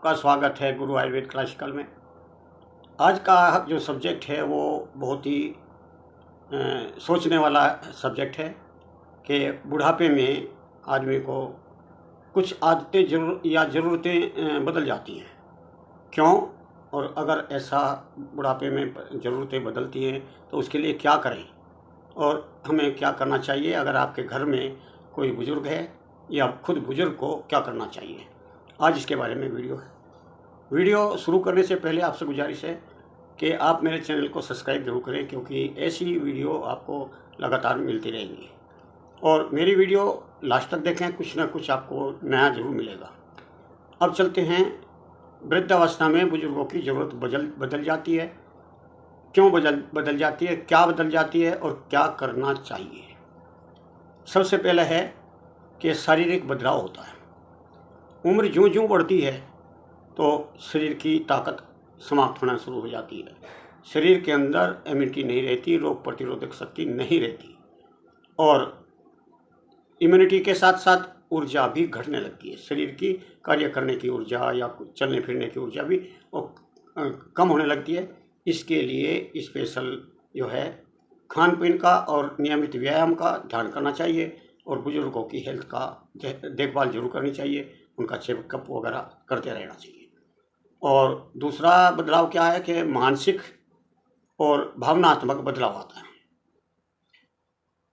आपका स्वागत है गुरु आयुर्वेद क्लासिकल में। आज का जो सब्जेक्ट है वो बहुत ही सोचने वाला सब्जेक्ट है कि बुढ़ापे में आदमी को कुछ आदतें ज़रूरतें बदल जाती हैं। क्यों और अगर ऐसा बुढ़ापे में ज़रूरतें बदलती हैं तो उसके लिए क्या करें और हमें क्या करना चाहिए। अगर आपके घर में कोई बुज़ुर्ग है या खुद बुज़ुर्ग को क्या करना चाहिए, आज इसके बारे में वीडियो है। वीडियो शुरू करने से पहले आपसे गुजारिश है कि आप मेरे चैनल को सब्सक्राइब जरूर करें, क्योंकि ऐसी वीडियो आपको लगातार मिलती रहेंगी। और मेरी वीडियो लास्ट तक देखें, कुछ ना कुछ आपको नया जरूर मिलेगा। अब चलते हैं, वृद्धावस्था में बुजुर्गों की ज़रूरत बदल जाती है। क्यों बदल जाती है, क्या बदल जाती है और क्या करना चाहिए। सबसे पहले है कि शारीरिक बदलाव होता है। उम्र ज्यों ज्यों बढ़ती है तो शरीर की ताकत समाप्त होना शुरू हो जाती है। शरीर के अंदर इम्यूनिटी नहीं रहती, रोग प्रतिरोधक शक्ति नहीं रहती और इम्यूनिटी के साथ साथ ऊर्जा भी घटने लगती है। शरीर की कार्य करने की ऊर्जा या चलने फिरने की ऊर्जा भी कम होने लगती है। इसके लिए स्पेशल जो है खान पीन का और नियमित व्यायाम का ध्यान करना चाहिए और बुजुर्गों की हेल्थ का देखभाल जरूर करनी चाहिए। उनका चेकअप वगैरह करते रहना चाहिए। और दूसरा बदलाव क्या है कि मानसिक और भावनात्मक बदलाव आता है।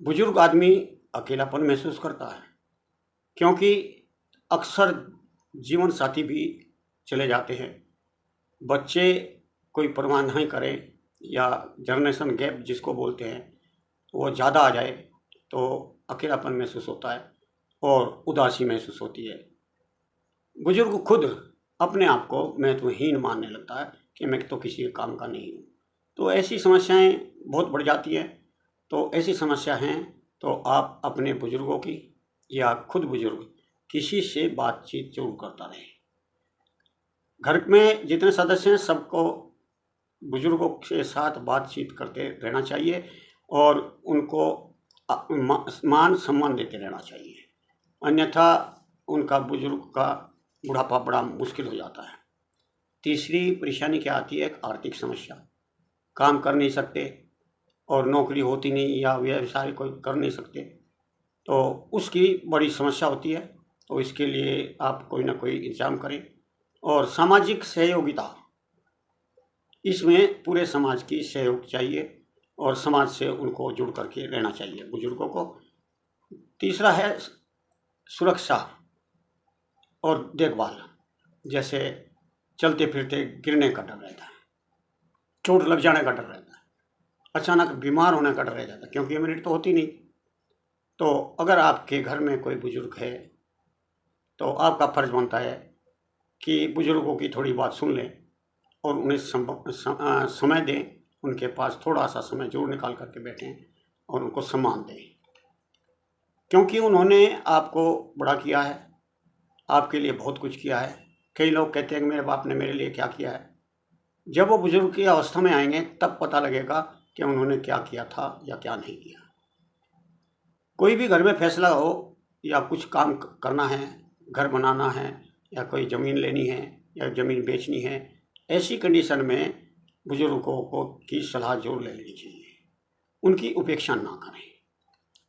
बुजुर्ग आदमी अकेलापन महसूस करता है, क्योंकि अक्सर जीवन साथी भी चले जाते हैं। बच्चे कोई परवाह नहीं करें या जनरेशन गैप जिसको बोलते हैं वो ज़्यादा आ जाए तो अकेलापन महसूस होता है और उदासी महसूस होती है। बुजुर्ग खुद अपने आप को महत्वहीन मानने लगता है कि मैं तो किसी काम का नहीं हूँ। तो ऐसी समस्याएं बहुत बढ़ जाती हैं। तो ऐसी समस्या हैं तो आप अपने बुजुर्गों की या खुद बुजुर्ग किसी से बातचीत जरूर करता रहे। घर में जितने सदस्य हैं सबको बुजुर्गों के साथ बातचीत करते रहना चाहिए और उनको मान सम्मान देते रहना चाहिए। अन्यथा उनका बुजुर्ग का बुढ़ापा बड़ा मुश्किल हो जाता है। तीसरी परेशानी क्या आती है, आर्थिक समस्या। काम कर नहीं सकते और नौकरी होती नहीं या व्यवसाय कोई कर नहीं सकते तो उसकी बड़ी समस्या होती है। तो इसके लिए आप कोई ना कोई इंतजाम करें। और सामाजिक सहयोगिता, इसमें पूरे समाज की सहयोग चाहिए और समाज से उनको जुड़ करके रहना चाहिए बुजुर्गों को। तीसरा है सुरक्षा और देखभाल। जैसे चलते फिरते गिरने का डर रहता है, चोट लग जाने का डर रहता है, अचानक बीमार होने का डर रह जाता है, क्योंकि इम्यूनिटी तो होती नहीं। तो अगर आपके घर में कोई बुजुर्ग है तो आपका फर्ज बनता है कि बुजुर्गों की थोड़ी बात सुन लें और उन्हें समय दें। उनके पास थोड़ा सा समय जरूर निकाल करके बैठें और उनको सम्मान दें, क्योंकि उन्होंने आपको बड़ा किया है, आपके लिए बहुत कुछ किया है। कई लोग कहते हैं कि मेरे बाप ने मेरे लिए क्या किया है। जब वो बुजुर्ग की अवस्था में आएंगे तब पता लगेगा कि उन्होंने क्या किया था या क्या नहीं किया। कोई भी घर में फैसला हो या कुछ काम करना है, घर बनाना है या कोई ज़मीन लेनी है या ज़मीन बेचनी है, ऐसी कंडीशन में बुजुर्गों को की सलाह जरूर ले लेनी चाहिए। उनकी उपेक्षा ना करें।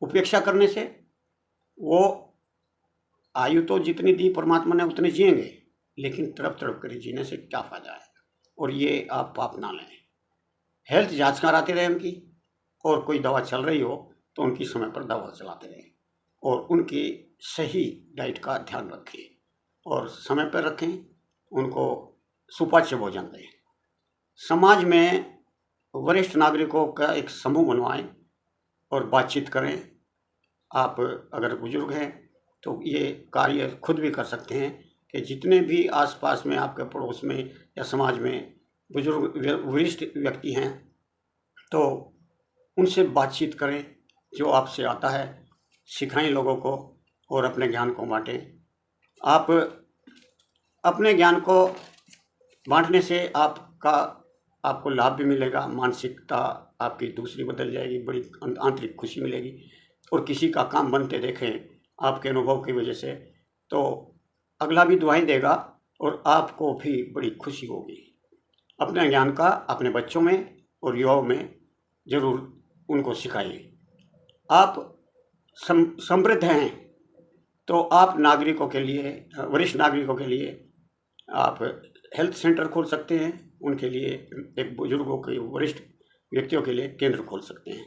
उपेक्षा करने से वो आयु तो जितनी दी परमात्मा ने उतने जिएंगे, लेकिन तड़प तड़प कर जीने से क्या फायदा है। और ये आप पाप ना लें। हेल्थ जांच कराते रहें उनकी, और कोई दवा चल रही हो तो उनकी समय पर दवा चलाते रहें और उनकी सही डाइट का ध्यान रखें और समय पर रखें। उनको सुपाच्य भोजन दें। समाज में वरिष्ठ नागरिकों का एक समूह बनवाएं और बातचीत करें। आप अगर बुजुर्ग हैं तो ये कार्य खुद भी कर सकते हैं कि जितने भी आसपास में आपके पड़ोस में या समाज में बुजुर्ग वरिष्ठ व्यक्ति हैं तो उनसे बातचीत करें। जो आपसे आता है सिखाएं लोगों को और अपने ज्ञान को बांटें। आप अपने ज्ञान को बांटने से आपको लाभ भी मिलेगा, मानसिकता आपकी दूसरी बदल जाएगी, बड़ी आंतरिक खुशी मिलेगी। और किसी का काम बनते देखें आपके अनुभव की वजह से तो अगला भी दुआएं देगा और आपको भी बड़ी खुशी होगी। अपने ज्ञान का अपने बच्चों में और युवाओं में ज़रूर उनको सिखाइए। आप समृद्ध हैं तो आप नागरिकों के लिए, वरिष्ठ नागरिकों के लिए आप हेल्थ सेंटर खोल सकते हैं, उनके लिए एक बुजुर्गों के, वरिष्ठ व्यक्तियों के लिए केंद्र खोल सकते हैं।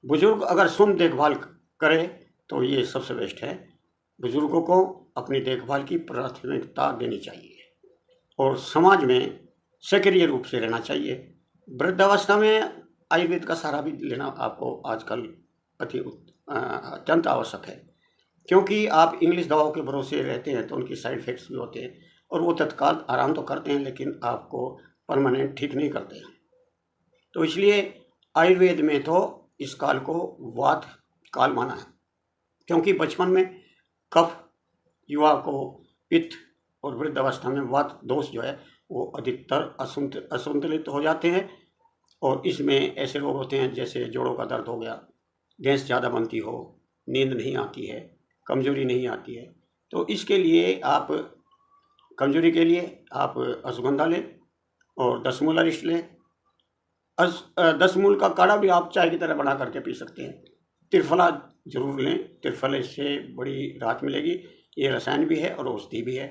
बुजुर्ग अगर स्वयं देखभाल करें तो ये सबसे बेस्ट है। बुजुर्गों को अपनी देखभाल की प्राथमिकता देनी चाहिए और समाज में सक्रिय रूप से रहना चाहिए। वृद्धावस्था में आयुर्वेद का सहारा भी लेना आपको आजकल अत्यंत आवश्यक है, क्योंकि आप इंग्लिश दवाओं के भरोसे रहते हैं तो उनकी साइड इफ़ेक्ट्स भी होते हैं और वो तत्काल आराम तो करते हैं लेकिन आपको परमानेंट ठीक नहीं करते हैं। तो इसलिए आयुर्वेद में तो इस काल को वात काल माना है, क्योंकि बचपन में कफ, युवा को पित्त और वृद्धावस्था में वात दोष जो है वो अधिकतर असंतुलित हो जाते हैं और इसमें ऐसे रोग होते हैं जैसे जोड़ों का दर्द हो गया, गैस ज़्यादा बनती हो, नींद नहीं आती है, कमजोरी नहीं आती है। तो इसके लिए आप कमजोरी के लिए आप अश्वगंधा लें और 10 मूल अरिष्ट लें। 10 मूल का काढ़ा भी आप चाय की तरह बना करके पी सकते हैं। त्रिफला जरूर लें, त्रिफले से बड़ी राहत मिलेगी। ये रसायन भी है और औषधि भी है।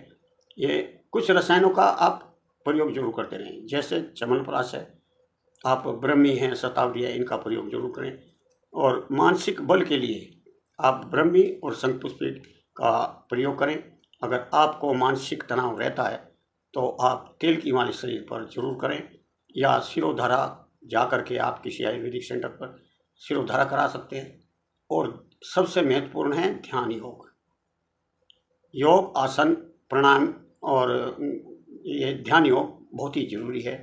ये कुछ रसायनों का आप प्रयोग जरूर करते रहें, जैसे चमनप्राश है, आप ब्रह्मी हैं, शतावरी है, इनका प्रयोग जरूर करें। और मानसिक बल के लिए आप ब्रह्मी और शंखपुष्पी का प्रयोग करें। अगर आपको मानसिक तनाव रहता है तो आप तेल की मालिश शरीर पर जरूर करें, या सिरोधारा जा करके आप किसी आयुर्वेदिक सेंटर पर सिरोधारा करा सकते हैं। और सबसे महत्वपूर्ण है ध्यान योग। योग, आसन, प्राणायाम और ये ध्यान योग बहुत ही जरूरी है।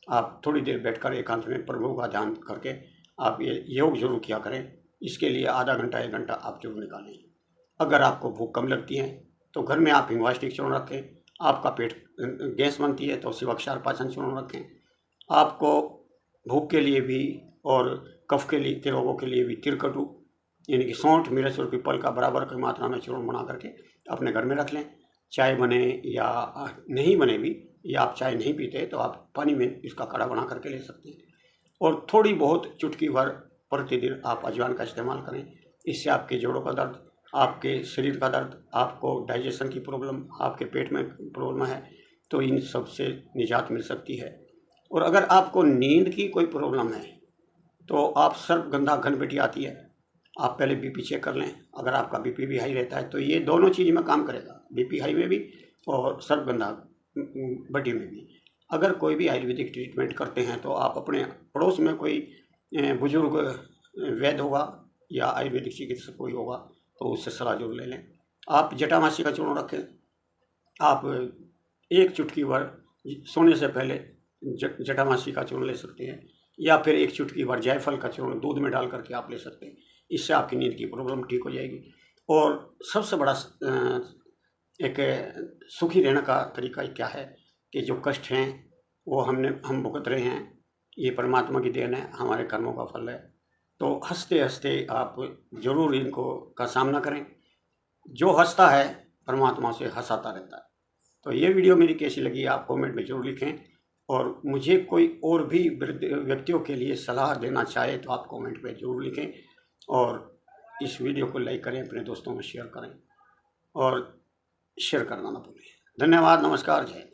आप थोड़ी देर बैठकर एकांत में प्रभु का ध्यान करके आप ये योग जरूर किया करें। इसके लिए आधा घंटा 1 घंटा आप जरूर निकालें। अगर आपको भूख कम लगती है तो घर में आप हिंगवा स्टिक चूर्ण रखें। आपका पेट गैस बनती है तो शिवक्षार पाचन चूर्ण रखें। आपको भूख के लिए भी और कफ के रोगों के लिए भी तिलकटु यानी कि सौंठ, मिर्च और पीपल का बराबर की मात्रा में चूर्ण बना करके अपने घर में रख लें। चाय बने या नहीं बने भी, या आप चाय नहीं पीते तो आप पानी में इसका काढ़ा बना करके ले सकते हैं। और थोड़ी बहुत चुटकी भर प्रतिदिन आप अजवाइन का इस्तेमाल करें। इससे आपके जोड़ों का दर्द, आपके शरीर का दर्द, आपको डाइजेशन की प्रॉब्लम, आपके पेट में प्रॉब्लम है तो इन सब से निजात मिल सकती है। और अगर आपको नींद की कोई प्रॉब्लम है तो आप सर्पगंधा घनपेटी आती है, आप पहले बीपी चेक कर लें। अगर आपका बीपी भी हाई रहता है तो ये दोनों चीज़ में काम करेगा, बीपी हाई में भी और सर्पगंधा बटी में भी। अगर कोई भी आयुर्वेदिक ट्रीटमेंट करते हैं तो आप अपने पड़ोस में कोई बुजुर्ग वैद्य होगा या आयुर्वेदिक चिकित्सक कोई होगा तो उससे सलाह जरूर ले लें। आप जटामासी का चूर्ण रखें। आप 1 चुटकी भर सोने से पहले जटामासी का चूर्ण ले सकते हैं, या फिर 1 चुटकी भर जायफल का चूर्ण दूध में डाल करके आप ले सकते हैं। इससे आपकी नींद की प्रॉब्लम ठीक हो जाएगी। और सबसे बड़ा एक सुखी रहने का तरीका क्या है कि जो कष्ट हैं वो हम भुगत रहे हैं, ये परमात्मा की देन है, हमारे कर्मों का फल है। तो हंसते हंसते आप जरूर इनको का सामना करें। जो हंसता है परमात्मा से हंसाता रहता है। तो ये वीडियो मेरी कैसी लगी आप कमेंट में जरूर लिखें, और मुझे कोई और भी वृद्ध व्यक्तियों के लिए सलाह देना चाहे तो आप कमेंट में जरूर लिखें। और इस वीडियो को लाइक करें, अपने दोस्तों में शेयर करें और शेयर करना ना भूलें। धन्यवाद, नमस्कार, जय।